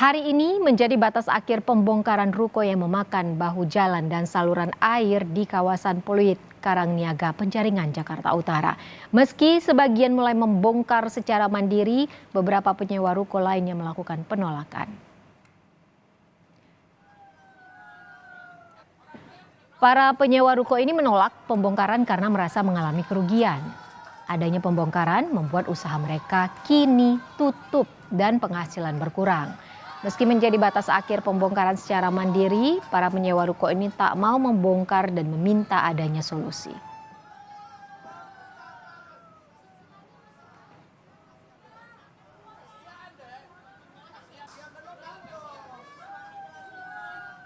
Hari ini menjadi batas akhir pembongkaran ruko yang memakan bahu jalan dan saluran air di kawasan Pluit, Karangniaga, Penjaringan, Jakarta Utara. Meski sebagian mulai membongkar secara mandiri, beberapa penyewa ruko lainnya melakukan penolakan. Para penyewa ruko ini menolak pembongkaran karena merasa mengalami kerugian. Adanya pembongkaran membuat usaha mereka kini tutup dan penghasilan berkurang. Meski menjadi batas akhir pembongkaran secara mandiri, para penyewa ruko ini tak mau membongkar dan meminta adanya solusi.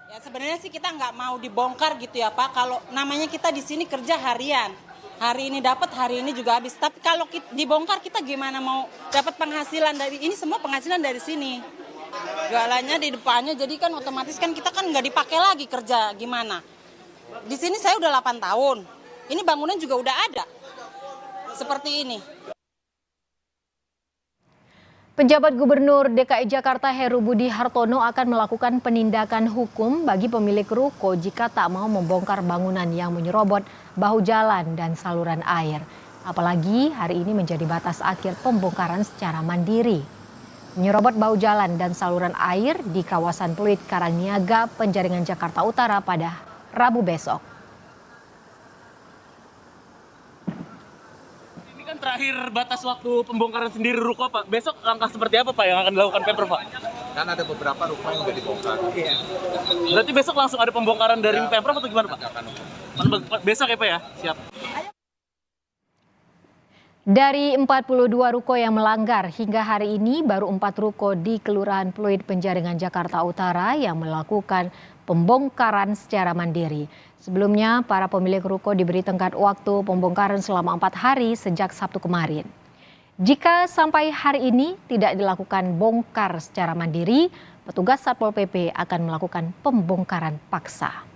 Ya sebenarnya sih kita nggak mau dibongkar gitu ya Pak. Kalau namanya kita di sini kerja harian. Hari ini dapat, hari ini juga habis. Tapi kalau dibongkar kita gimana mau dapat penghasilan dari ini, semua penghasilan dari sini. Jualannya di depannya, jadi kan otomatis kan kita kan nggak dipakai lagi kerja, gimana. Di sini saya udah 8 tahun, ini bangunan juga udah ada, seperti ini. Penjabat Gubernur DKI Jakarta Heru Budi Hartono akan melakukan penindakan hukum bagi pemilik ruko jika tak mau membongkar bangunan yang menyerobot bahu jalan dan saluran air. Apalagi hari ini menjadi batas akhir pembongkaran secara mandiri. Menyerobot bahu jalan dan saluran air di kawasan Pluit, Karangniaga, Penjaringan, Jakarta Utara pada Rabu besok. Ini kan terakhir batas waktu pembongkaran sendiri ruko, Pak. Besok langkah seperti apa, Pak, yang akan dilakukan Pemprov, Pak? Kan ada beberapa ruko yang udah dibongkar. Iya. Berarti besok langsung ada pembongkaran dari Pemprov atau gimana, Pak? Besok ya, Pak ya? Siap. Dari 42 ruko yang melanggar, hingga hari ini baru 4 ruko di Kelurahan Pluit, Penjaringan, Jakarta Utara yang melakukan pembongkaran secara mandiri. Sebelumnya, para pemilik ruko diberi tenggat waktu pembongkaran selama 4 hari sejak Sabtu kemarin. Jika sampai hari ini tidak dilakukan bongkar secara mandiri, petugas Satpol PP akan melakukan pembongkaran paksa.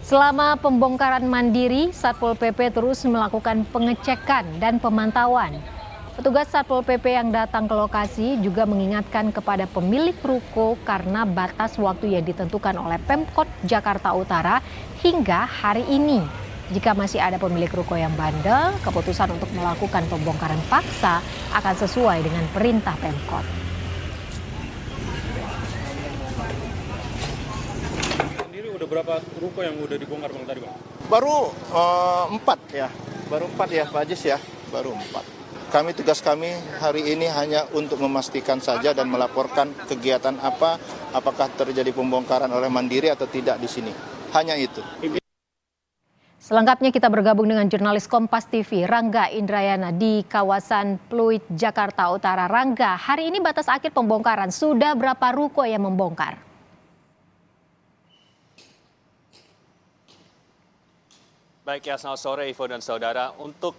Selama pembongkaran mandiri, Satpol PP terus melakukan pengecekan dan pemantauan. Petugas Satpol PP yang datang ke lokasi juga mengingatkan kepada pemilik ruko karena batas waktu yang ditentukan oleh Pemkot Jakarta Utara hingga hari ini. Jika masih ada pemilik ruko yang bandel, keputusan untuk melakukan pembongkaran paksa akan sesuai dengan perintah Pemkot. Udah berapa ruko yang udah dibongkar Bang tadi, Bang? Baru 4 ya, Pak Ajis ya, baru 4. Tugas kami hari ini hanya untuk memastikan saja dan melaporkan kegiatan apakah terjadi pembongkaran oleh mandiri atau tidak di sini. Hanya itu. Selengkapnya kita bergabung dengan jurnalis Kompas TV Rangga Indrayana di kawasan Pluit, Jakarta Utara. Rangga, hari ini batas akhir pembongkaran, sudah berapa ruko yang membongkar? Baik ya, selamat sore Ivo dan saudara. Untuk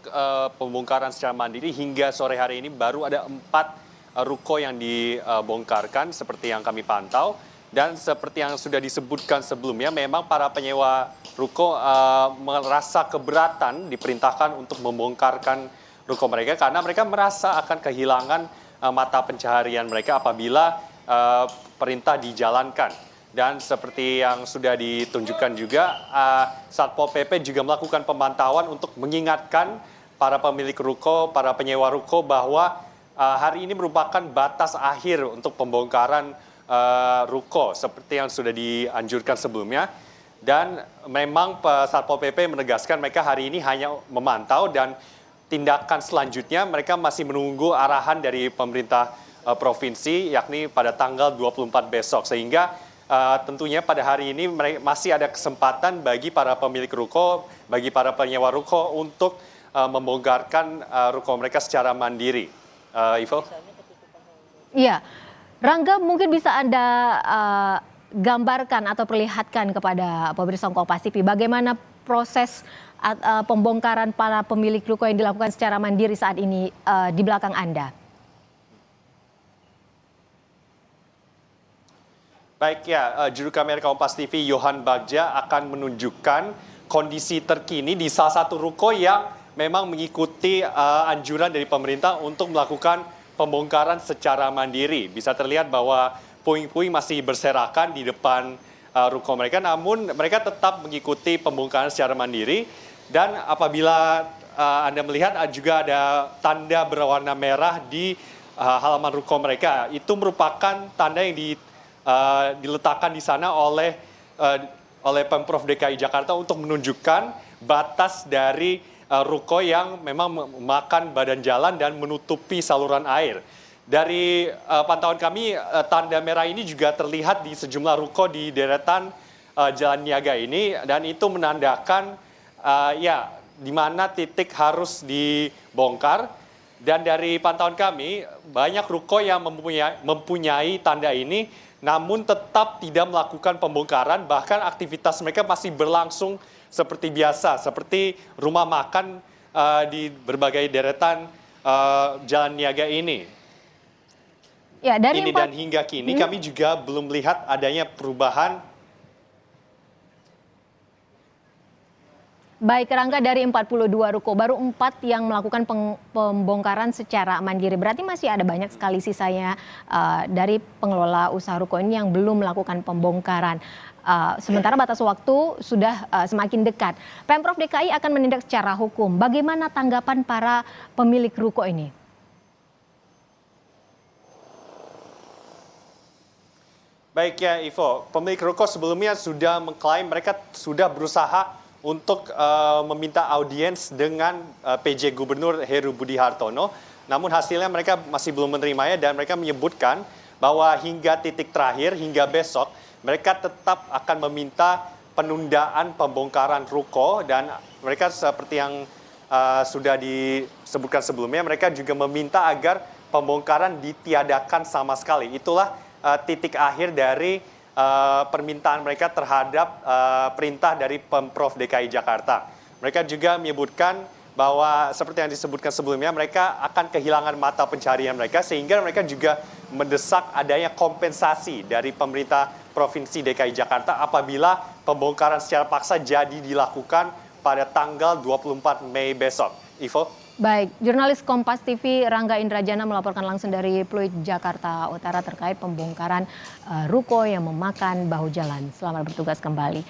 pembongkaran secara mandiri hingga sore hari ini baru ada 4 ruko yang dibongkarkan seperti yang kami pantau. Dan seperti yang sudah disebutkan sebelumnya, memang para penyewa ruko merasa keberatan diperintahkan untuk membongkarkan ruko mereka karena mereka merasa akan kehilangan mata pencaharian mereka apabila perintah dijalankan. Dan seperti yang sudah ditunjukkan juga, Satpol PP juga melakukan pemantauan untuk mengingatkan para pemilik ruko, para penyewa ruko bahwa hari ini merupakan batas akhir untuk pembongkaran ruko seperti yang sudah dianjurkan sebelumnya. Dan memang Satpol PP menegaskan mereka hari ini hanya memantau dan tindakan selanjutnya mereka masih menunggu arahan dari pemerintah provinsi yakni pada tanggal 24 besok. Sehingga tentunya pada hari ini masih ada kesempatan bagi para pemilik ruko, bagi para penyewa ruko untuk membongkarkan ruko mereka secara mandiri. Ivo? Iya, Rangga mungkin bisa Anda gambarkan atau perlihatkan kepada pemirsa Kompas TV bagaimana proses pembongkaran para pemilik ruko yang dilakukan secara mandiri saat ini di belakang Anda. Baik ya, juru kamera Kompas TV Yohan Bagja akan menunjukkan kondisi terkini di salah satu ruko yang memang mengikuti anjuran dari pemerintah untuk melakukan pembongkaran secara mandiri. Bisa terlihat bahwa puing-puing masih berserakan di depan ruko mereka, namun mereka tetap mengikuti pembongkaran secara mandiri. Dan apabila Anda melihat juga ada tanda berwarna merah di halaman ruko mereka, itu merupakan tanda yang diletakkan di sana oleh Pemprov DKI Jakarta untuk menunjukkan batas dari ruko yang memang memakan badan jalan dan menutupi saluran air. Dari pantauan kami, tanda merah ini juga terlihat di sejumlah ruko di deretan Jalan Niaga ini, dan itu menandakan di mana titik harus dibongkar. Dan dari pantauan kami, banyak ruko yang mempunyai tanda ini, namun tetap tidak melakukan pembongkaran, bahkan aktivitas mereka masih berlangsung seperti biasa, seperti rumah makan di berbagai deretan Jalan Niaga ini. Ya, dari Dan hingga kini kami juga belum melihat adanya perubahan. Baik, Rangga, dari 42 ruko, baru 4 yang melakukan pembongkaran secara mandiri. Berarti masih ada banyak sekali sisanya dari pengelola usaha ruko ini yang belum melakukan pembongkaran. Sementara batas waktu sudah semakin dekat. Pemprov DKI akan menindak secara hukum. Bagaimana tanggapan para pemilik ruko ini? Baik ya, Ivo, pemilik ruko sebelumnya sudah mengklaim mereka sudah berusaha untuk meminta audiens dengan PJ Gubernur Heru Budi Hartono. Namun hasilnya mereka masih belum menerimanya, dan mereka menyebutkan bahwa hingga titik terakhir, hingga besok, mereka tetap akan meminta penundaan pembongkaran ruko. Dan mereka seperti yang sudah disebutkan sebelumnya, mereka juga meminta agar pembongkaran ditiadakan sama sekali. Itulah titik akhir dari permintaan mereka terhadap perintah dari Pemprov DKI Jakarta. Mereka juga menyebutkan bahwa seperti yang disebutkan sebelumnya, mereka akan kehilangan mata pencarian mereka, sehingga mereka juga mendesak adanya kompensasi dari pemerintah Provinsi DKI Jakarta apabila pembongkaran secara paksa jadi dilakukan pada tanggal 24 Mei besok. Ivo? Baik, jurnalis Kompas TV Rangga Indrajana melaporkan langsung dari Pluit, Jakarta Utara terkait pembongkaran ruko yang memakan bahu jalan. Selamat bertugas kembali.